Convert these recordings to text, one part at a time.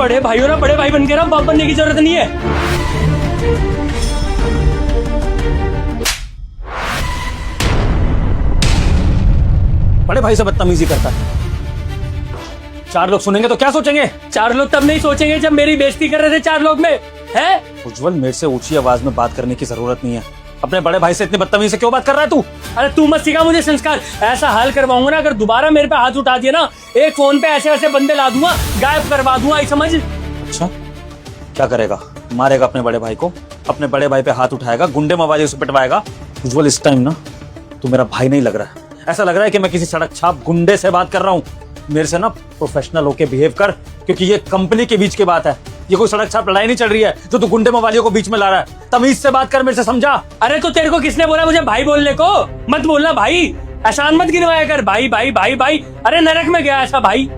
बड़े भाइयों ना बड़े भाई बन के ना बाप बनने की जरूरत नहीं है। बड़े भाई से बदतमीजी करता है। 4 लोग सुनेंगे तो क्या सोचेंगे? 4 लोग तब नहीं सोचेंगे जब मेरी बेइज्जती कर रहे थे 4 लोग में है। उज्जवल, मेरे से ऊंची आवाज में बात करने की जरूरत नहीं है। अपने बड़े भाई से इतनी बदतमीजी से क्यों बात कर रहा है तू? अरे तू मत सिखा मुझे संस्कार। ऐसा हाल करवाऊंगा ना अगर दोबारा मेरे पे हाथ उठा दिया ना, एक फोन पे ऐसे ऐसे बंदे ला दूंगा, गायब करवा दूंगा, आई समझ। अच्छा, क्या करेगा? मारेगा अपने बड़े भाई को? अपने बड़े भाई पे हाथ उठाएगा, गुंडे मवाली से पिटवाएगा? उज्जवल, इस टाइम ना तू मेरा भाई नहीं लग रहा है। ऐसा लग रहा है कि मैं किसी सड़क छाप गुंडे से बात कर रहा हूँ। मेरे से ना प्रोफेशनल होके बिहेव कर, क्योंकि ये कंपनी के बीच की बात है। ये कोई सड़क छाप लड़ाई नहीं चल रही है जो तू गुंडे मवालियों को बीच में ला रहा है। तमीज से बात कर मेरे से, समझा? अरे तो तेरे को किसने बोला मुझे भाई बोलने को? मत बोलना भाई, एहसान मत गिनवाया कर। भाई भाई भाई भाई, अरे नरक में गया ऐसा भाई।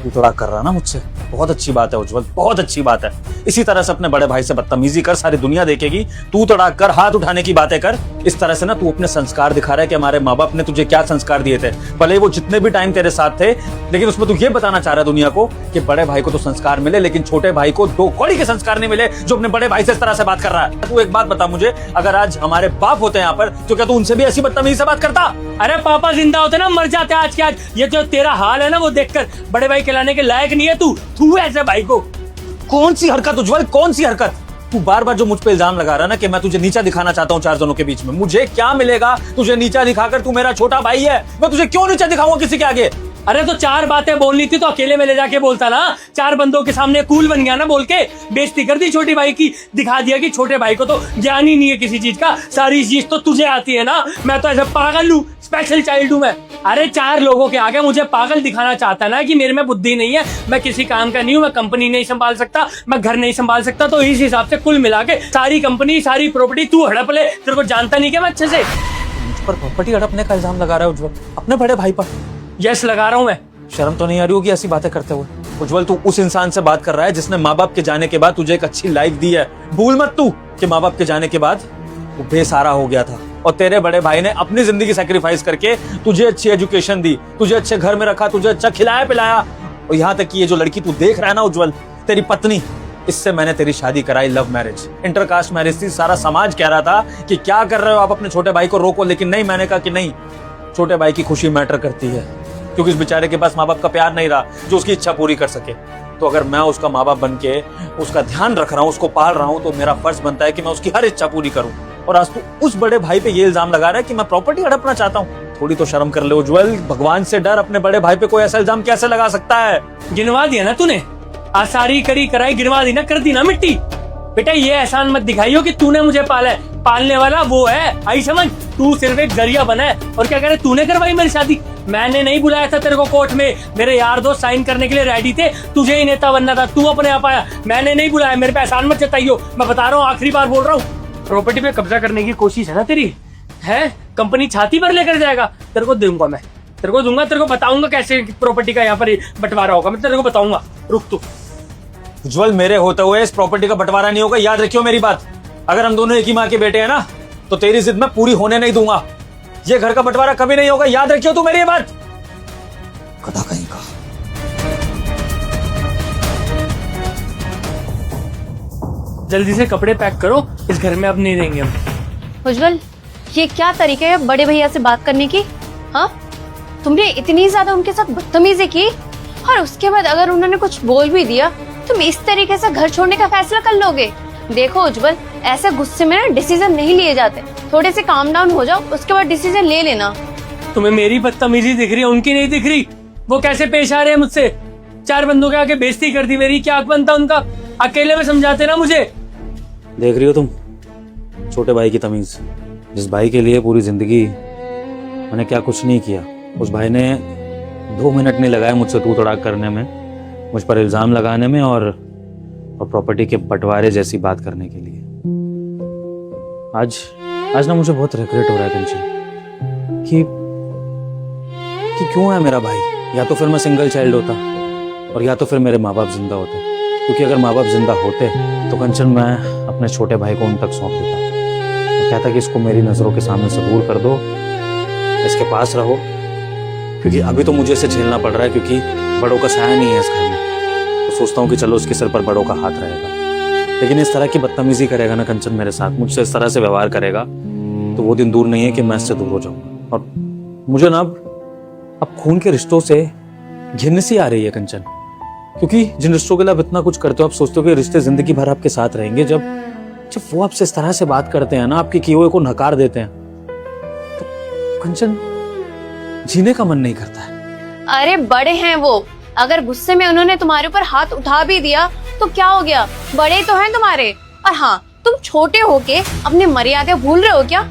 तू थोड़ा कर रहा ना मुझसे, बहुत अच्छी बात है उज्जवल, बहुत अच्छी बात है। इसी तरह से अपने बड़े भाई से बदतमीजी कर, सारी दुनिया देखेगी। तू तड़ा कर, हाथ उठाने की बातें कर। इस तरह से ना तू अपने संस्कार दिखा रहा है कि हमारे माँ बाप ने तुझे क्या संस्कार दिए थे। भले वो जितने भी टाइम तेरे साथ थे, लेकिन उसमें तू ये बताना चाह रहा है दुनिया को कि बड़े भाई को तो संस्कार मिले, लेकिन छोटे भाई को 2 कौड़ी के संस्कार नहीं मिले, जो अपने बड़े भाई से इस तरह से बात कर रहा है। तू एक बात बता मुझे, अगर आज हमारे बाप होते यहाँ पर तो क्या तू उनसे भी ऐसी बदतमीजी से बात करता? अरे पापा जिंदा होते ना मर जाते आज के आज। ये जो तेरा हाल है ना वो देखकर बड़े भाई कहलाने के लायक नहीं है तू ऐसे भाई को। कौन सी हरकत उज्जवल, कौन सी हरकत? तू बार बार जो मुझ पे इल्जाम लगा रहा है ना कि मैं तुझे नीचा दिखाना चाहता हूँ 4 जनों के बीच में, मुझे क्या मिलेगा तुझे नीचा दिखाकर? तू मेरा छोटा भाई है, मैं तुझे क्यों नीचा दिखाऊंगा किसी के आगे? अरे तो 4 बातें बोलनी थी तो अकेले में ले जाके बोलता ना। 4 बंदों के सामने कूल बन गया ना बोल के, बेइज्जती कर दी छोटे भाई की। दिखा दिया कि छोटे भाई को तो ज्ञान ही नहीं है किसी चीज का, सारी चीज तो तुझे आती है ना। मैं तो ऐसे पागल हूँ, स्पेशल चाइल्ड हूँ मैं। अरे 4 लोगों के आगे मुझे पागल दिखाना चाहता ना कि मेरे में बुद्धि नहीं है, मैं किसी काम का नहीं हूँ, मैं कंपनी नहीं संभाल सकता, मैं घर नहीं संभाल सकता। तो इस हिसाब से कुल मिला के सारी कंपनी सारी प्रॉपर्टी तू हड़प ले। तेरे को जानता नहीं क्या मैं अच्छे से? मुझ पर प्रॉपर्टी हड़पने का इल्जाम लगा रहा है उज्जवल, अपने बड़े भाई पर। यस लगा रहा हूँ मैं। शर्म तो नहीं आ रही होगी ऐसी बातें करते हुए? उज्जवल, तू उस इंसान से बात कर रहा है जिसने माँ बाप के जाने के बाद तुझे एक अच्छी लाइफ दी है। भूल मत तू कि माँ बाप के जाने के बाद वो बेसहारा हो गया था और तेरे बड़े भाई ने अपनी जिंदगी सैक्रिफाइस करके तुझे अच्छी एजुकेशन दी, तुझे अच्छे घर में रखा, तुझे अच्छा खिलाया पिलाया। और यहाँ तक कि ये जो लड़की तू देख रहा है ना उज्जवल, तेरी पत्नी, इससे मैंने तेरी शादी कराई, लव मैरिज, इंटरकास्ट मैरिज थी। सारा समाज कह रहा था कि क्या कर रहे हो आप, अपने छोटे भाई को रोको, लेकिन नहीं, मैंने कहा कि नहीं, छोटे भाई की खुशी मैटर करती है, क्योंकि इस बेचारे के पास माँ बाप का प्यार नहीं रहा जो उसकी इच्छा पूरी कर सके। तो अगर मैं उसका माँ बाप बन के उसका ध्यान रख रहा हूँ, उसको पाल रहा हूँ, तो मेरा फर्ज बनता है कि मैं उसकी हर इच्छा पूरी करूँ। और आज तू उस बड़े भाई पे ये इल्जाम लगा रहा है कि मैं प्रॉपर्टी हड़पना चाहता हूँ। थोड़ी तो शर्म कर ले उज्जवल, भगवान से डर। अपने बड़े भाई पे कोई ऐसा इल्जाम कैसे लगा सकता है? गिनवा दिया ना तूने, आसारी करी कराई गिनवा दी ना, कर दी ना मिट्टी। बेटा ये एहसान मत दिखाइयो कि तूने मुझे पाला है, पालने वाला वो है, आई समझ। तू सिर्फ एक जरिया बना है। और क्या कह रहे, तूने करवाई मेरी शादी? मैंने नहीं बुलाया था तेरे को कोर्ट में, मेरे यार दोस्त साइन करने के लिए रेडी थे, तुझे ही नेता बनना था, तू अपने आप आया, मैंने नहीं बुलाया। मेरे पे एहसान मत जताइयो, मैं बता रहा हूँ, आखिरी बार बोल रहा हूँ। प्रॉपर्टी पे कब्जा करने की कोशिश है ना तेरी, है? कंपनी छाती पर लेकर जाएगा, तेरे को दूंगा मैं, तेरे को दूंगा, तेरे को बताऊंगा कैसे प्रॉपर्टी का यहाँ पर बंटवारा होगा, मैं तेरे को बताऊंगा, रुक तू। उज्जवल, मेरे होते हुए इस प्रॉपर्टी का बंटवारा नहीं होगा, याद रखियो मेरी बात। अगर हम दोनों एक ही माँ के बेटे हैं ना, तो तेरी जिद मैं पूरी होने नहीं दूंगा। ये घर का बंटवारा कभी नहीं होगा, याद रखियो तू मेरी ये बात। कदा कहीं का। जल्दी से कपड़े पैक करो, इस घर में अब नहीं रहेंगे हम। उज्जवल, ये क्या तरीका है बड़े भैया से बात करने की? हाँ, तुमने इतनी ज्यादा उनके साथ बदतमीजी की, और उसके बाद अगर उन्होंने कुछ बोल भी दिया, तुम इस तरीके से घर छोड़ने का फैसला कर लोगे? देखो उज्जवल, ऐसे गुस्से में ना डिसीजन नहीं लिए जाते, थोड़े से काम डाउन हो जाओ, उसके बाद डिसीजन ले लेना। तुम्हें मेरी बदतमीजी दिख रही है, उनकी नहीं दिख रही? वो कैसे पेश आ रहे हैं मुझसे, 4 बंदों के आगे बेइज्जती कर दी मेरी, क्या हक बनता उनका? अकेले में समझाते ना मुझे। देख रही हो तुम छोटे भाई की तमीज, जिस भाई के लिए पूरी जिंदगी मैंने क्या कुछ नहीं किया, उस भाई ने 2 मिनट नहीं लगाए मुझसे तू तड़ाक करने में, मुझ पर इल्जाम लगाने में और प्रॉपर्टी के बंटवारे जैसी बात करने के लिए। आज ना मुझे बहुत रिग्रेट हो रहा है टेंशन कि क्यों है मेरा भाई। या तो फिर मैं सिंगल चाइल्ड होता, और या तो फिर मेरे माँ बाप जिंदा होते, क्योंकि अगर माँ बाप जिंदा होते तो कंचन मैं अपने छोटे भाई को उन तक सौंप देता। तो कहता कि इसको मेरी नजरों के सामने से दूर कर दो, इसके पास रहो, क्योंकि अभी तो मुझे इसे झेलना पड़ रहा है, क्योंकि बड़ों का साया नहीं है इस घर में। तो सोचता हूँ कि चलो उसके सिर पर बड़ों का हाथ रहेगा, लेकिन इस तरह की बदतमीजी करेगा ना कंचन मेरे साथ, मुझसे इस तरह से व्यवहार करेगा, तो वो दिन दूर नहीं है कि मैं इससे दूर हो जाऊंगा। और मुझे ना अब खून के रिश्तों से घिन सी आ रही है कंचन, क्योंकि जिन रिश्तों के लिए आप इतना कुछ करते हो, आप सोचते हो कि रिश्ते जिंदगी भर आपके साथ रहेंगे, जब वो आपसे इस तरह से बात करते हैं ना, आपके किए हुए को नकार देते हैं, तो कंचन जीने का मन नहीं करता है। अरे बड़े हैं वो, अगर गुस्से में उन्होंने तुम्हारे ऊपर हाथ उठा भी दिया तो क्या हो गया, बड़े तो हैं तुम्हारे। और हाँ, तुम छोटे होके अपनी मर्यादा भूल रहे हो क्या?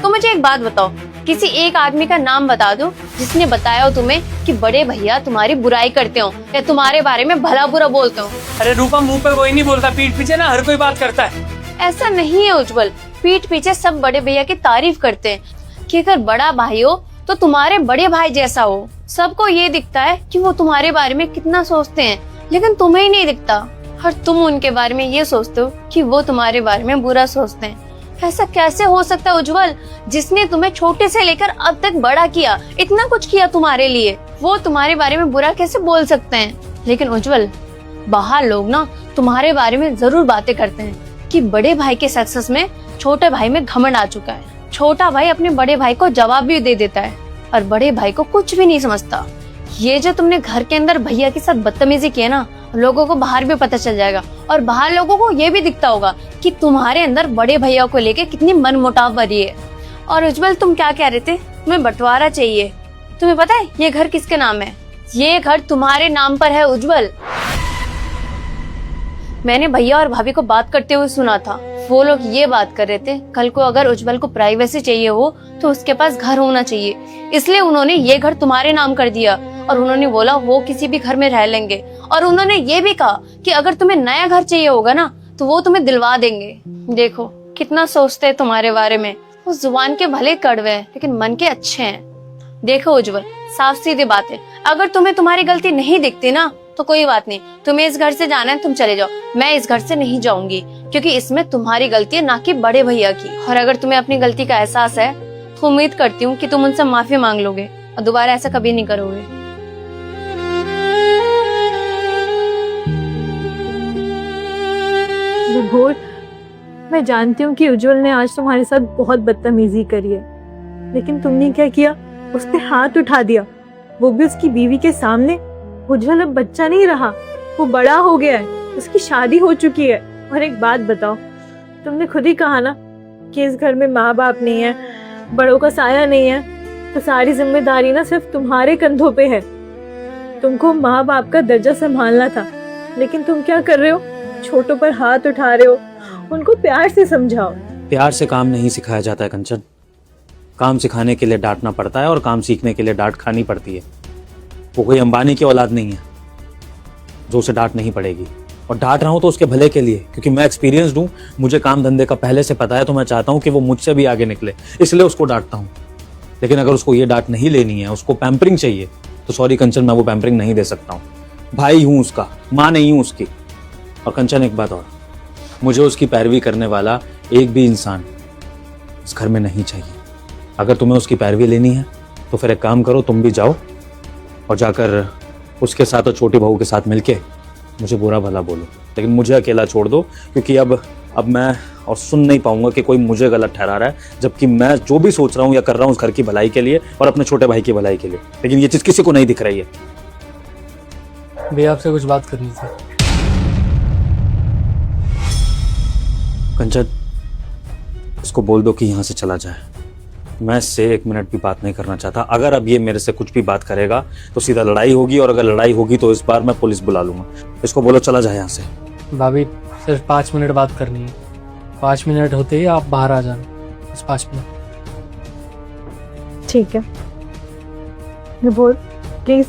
तो मुझे एक बात बताओ, किसी एक आदमी का नाम बता दो जिसने बताया हो तुम्हें कि बड़े भैया तुम्हारी बुराई करते हो या तुम्हारे बारे में भला बुरा बोलते हो। अरे रूपा, मुंह पे कोई नहीं बोलता, पीठ पीछे ना हर कोई बात करता है। ऐसा नहीं है उज्जवल, पीठ पीछे सब बड़े भैया की तारीफ करते हैं कि अगर बड़ा भाई हो तो तुम्हारे बड़े भाई जैसा हो। सबको ये दिखता है कि वो तुम्हारे बारे में कितना सोचते हैं, लेकिन तुम्हें ही नहीं दिखता, और तुम उनके बारे में ये सोचते हो कि वो तुम्हारे बारे में बुरा सोचते हैं। ऐसा कैसे हो सकता है उज्जवल? जिसने तुम्हें छोटे से लेकर अब तक बड़ा किया, इतना कुछ किया तुम्हारे लिए, वो तुम्हारे बारे में बुरा कैसे बोल सकते हैं? लेकिन उज्जवल, बाहर लोग ना तुम्हारे बारे में जरूर बातें करते हैं कि बड़े भाई के सक्सेस में छोटे भाई में घमंड आ चुका है। छोटा भाई अपने बड़े भाई को जवाब भी दे देता है और बड़े भाई को कुछ भी नहीं समझता। ये जो तुमने घर के अंदर भैया के साथ बदतमीजी की है ना, लोगों को बाहर भी पता चल जाएगा, और बाहर लोगों को ये भी दिखता होगा कि तुम्हारे अंदर बड़े भैया को लेके कितनी मनमुटाव भरी है। और उज्जवल, तुम क्या कह रहे थे? तुम्हें बंटवारा चाहिए। तुम्हें पता है ये घर किसके नाम है? ये घर तुम्हारे नाम पर है उज्जवल। मैंने भैया और भाभी को बात करते हुए सुना था, वो लोग ये बात कर रहे थे कल को अगर उज्जवल को प्राइवेसी चाहिए हो तो उसके पास घर होना चाहिए, इसलिए उन्होंने ये घर तुम्हारे नाम कर दिया। और उन्होंने बोला वो किसी भी घर में रह लेंगे, और उन्होंने ये भी कहा कि अगर तुम्हें नया घर चाहिए होगा ना तो वो तुम्हें दिलवा देंगे। देखो कितना सोचते हैं तुम्हारे बारे में। वो जुबान के भले कड़वे हैं लेकिन मन के अच्छे हैं। देखो उज्जवल, साफ सीधी बात है, अगर तुम्हें तुम्हारी गलती नहीं दिखती ना तो कोई बात नहीं, तुम्हें इस घर से जाना है तुम चले जाओ, मैं इस घर से नहीं जाऊंगी, क्योंकि इसमें तुम्हारी गलती है ना कि बड़े भैया की। और अगर तुम्हें अपनी गलती का एहसास है तो उम्मीद करती हूँ कि तुम उनसे माफी मांग लोगे और दोबारा ऐसा कभी नहीं करोगे। विभोर, मैं जानती हूँ कि उज्जवल ने आज तुम्हारे साथ बहुत बदतमीजी करी है, लेकिन तुमने क्या किया? उस पे हाथ उठा दिया, वो भी उसकी बीवी के सामने। उज्जवल अब बच्चा नहीं रहा, वो बड़ा हो गया है, उसकी शादी हो चुकी है। और एक बात बताओ, तुमने खुद ही कहा ना कि इस घर में माँ बाप नहीं है, बड़ों का साया नहीं है, तो सारी जिम्मेदारी ना सिर्फ तुम्हारे कंधों पे है। तुमको माँ बाप का दर्जा संभालना था, लेकिन तुम क्या कर रहे हो? छोटों पर हाथ उठा रहे हो। उनको प्यार से समझाओ। प्यार से काम नहीं सिखाया जाता है कंचन, काम सिखाने के लिए डांटना पड़ता है और काम सीखने के लिए डांट खानी पड़ती है। वो कोई अंबानी की औलाद नहीं है जो उसे डांट नहीं पड़ेगी, और डांट रहा हूं तो उसके भले के लिए, क्योंकि मैं एक्सपीरियंस्ड हूं, मुझे काम धंधे का पहले से पता है, तो मैं चाहता हूं कि वो मुझसे भी आगे निकले, इसलिए उसको डांटता हूं। लेकिन अगर उसको ये डांट नहीं लेनी है, उसको पैम्परिंग चाहिए, तो सॉरी कंचन, मैं वो पैम्परिंग नहीं दे सकता हूँ। भाई हूं उसका, माँ नहीं हूं उसकी। और कंचन एक बात और, मुझे उसकी पैरवी करने वाला एक भी इंसान इस घर में नहीं चाहिए। अगर तुम्हें उसकी पैरवी लेनी है तो फिर एक काम करो, तुम भी जाओ और जाकर उसके साथ और छोटी बहू के साथ मिलके मुझे बुरा भला बोलो, लेकिन मुझे अकेला छोड़ दो, क्योंकि अब मैं और सुन नहीं पाऊंगा कि कोई मुझे गलत ठहरा रहा है, जबकि मैं जो भी सोच रहा हूँ या कर रहा हूँ उस घर की भलाई के लिए और अपने छोटे भाई की भलाई के लिए, लेकिन ये चीज किसी को नहीं दिख रही है। भैया आपसे कुछ बात करनी थी। कंचन, इसको बोल दो कि यहाँ से चला जाए, मैं इससे 1 मिनट भी बात नहीं करना चाहता। अगर अब ये मेरे से कुछ भी बात करेगा तो सीधा लड़ाई होगी, और अगर लड़ाई होगी तो इस बार मैं पुलिस बुला लूंगा। इसको बोलो चला जाए यहाँ से। भाभी सिर्फ 5 मिनट बात करनी है, 5 मिनट होते ही आप बाहर आ जाना, बस 5 मिनट। ठीक है विभोर, प्लीज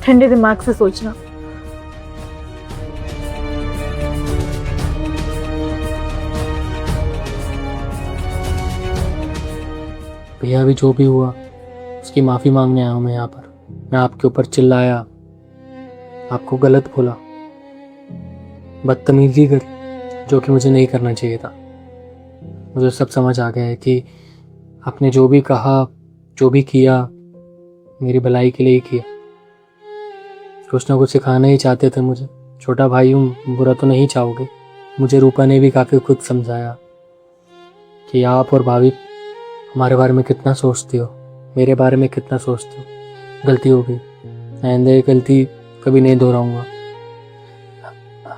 ठंडे दिमाग से सोचना। भैया अभी जो भी हुआ उसकी माफ़ी मांगने आया हूँ मैं यहाँ पर। मैं आपके ऊपर चिल्लाया, आपको गलत बोला, बदतमीजी करी, जो कि मुझे नहीं करना चाहिए था। मुझे सब समझ आ गया है कि आपने जो भी कहा, जो भी किया, मेरी भलाई के लिए ही किया। कुछ ना कुछ सिखाना ही चाहते थे मुझे, छोटा भाई हूँ, बुरा तो नहीं चाहोगे। मुझे रूपा ने भी काफ़ी खुद समझाया कि आप और भाभी हमारे बारे में कितना सोचती हो, मेरे बारे में कितना सोचती हो। गलती हो गई, आइंदा ये गलती कभी नहीं दोहराऊंगा।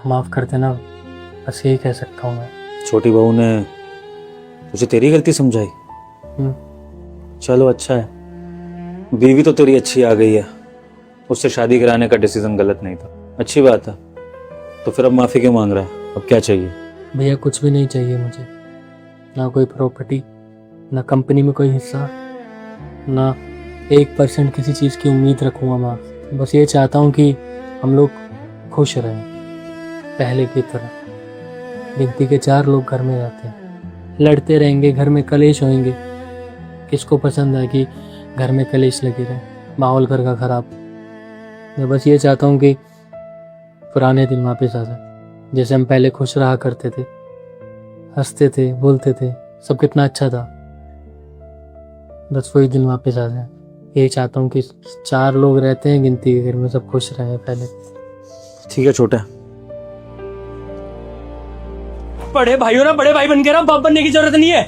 माफ़ कर देना, बस यही कह सकता हूँ मैं। छोटी बहू ने तुझे तेरी गलती समझाई? चलो अच्छा है, बीवी तो तेरी अच्छी आ गई है, उससे शादी कराने का डिसीजन गलत नहीं था, अच्छी बात है। तो फिर अब माफी क्यों मांग रहा है? अब क्या चाहिए? भैया कुछ भी नहीं चाहिए मुझे, ना कोई प्रॉपर्टी, ना कंपनी में कोई हिस्सा, ना 1% किसी चीज़ की उम्मीद रखूँगा मैं। बस ये चाहता हूँ कि हम लोग खुश रहें पहले की तरह। गिनती के 4 लोग घर में रहते हैं, लड़ते रहेंगे, घर में कलेश होंगे। किसको पसंद है कि घर में कलेश लगे रहे, माहौल घर का ख़राब। मैं बस ये चाहता हूँ कि पुराने दिन वापस आ जाए, जैसे हम पहले खुश रहा करते थे, हंसते थे, बोलते थे, सब कितना अच्छा था। बस वही दिन वापस आ जाए, यही चाहता हूँ कि 4 लोग रहते हैं गिनती के घर में, सब खुश रहे पहले। ठीक है छोटा, बड़े भाइयों ना बड़े भाई बन के रहा, बाप बनने की जरूरत नहीं है।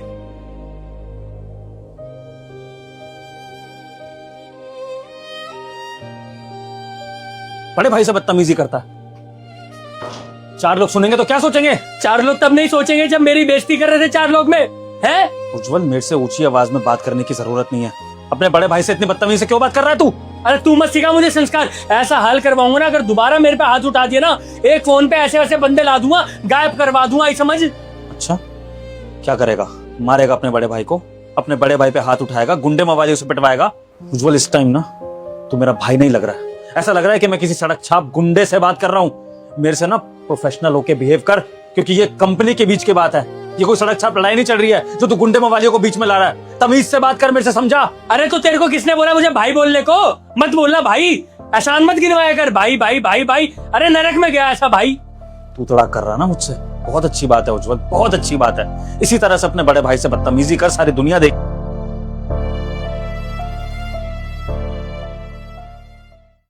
बड़े भाई से बदतमीजी करता है। 4 लोग सुनेंगे तो क्या सोचेंगे? 4 लोग तब नहीं सोचेंगे जब मेरी बेइज्जती कर रहे थे 4 लोग में, हैं? उज्जवल, मेरे से ऊंची आवाज में बात करने की जरूरत नहीं है। अपने बड़े भाई से इतनी बदतमीजी से क्यों बात कर रहा है तू? अरे तू मत सिखा मुझे संस्कार। ऐसा हाल करवाऊंगा ना, अगर दोबारा मेरे पे हाथ उठा दिया ना, एक फोन पे ऐसे वैसे बंदे ला दूंगा, गायब करवा दूंगा, आई समझ? अच्छा, क्या करेगा? मारेगा अपने बड़े भाई को? अपने बड़े भाई पे हाथ उठाएगा, गुंडे मवाली उसे पिटवाएगा? उज्जवल, इस टाइम ना तू मेरा भाई नहीं लग रहा है। ऐसा लग रहा है कि मैं किसी सड़क छाप गुंडे से बात कर रहा हूँ। मेरे से ना प्रोफेशनल होके बिहेव कर, क्योंकि ये कंपनी के बीच की बात है। ये कोई सड़क छाप लड़ाई नहीं चल रही है जो तू गुंडे मवालियों को बीच में ला रहा है। तमीज से बात कर मेरे से, समझा? अरे तो तेरे को किसने बोला मुझे भाई बोलने को? मत बोलना भाई, एहसान मत गिनवाया कर। भाई भाई भाई भाई, अरे नरक में गया ऐसा भाई। तू थोड़ा कर रहा ना मुझसे, बहुत अच्छी बात है उज्जवल, बहुत अच्छी बात है। इसी तरह से अपने बड़े भाई से बदतमीजी कर, सारी दुनिया देख।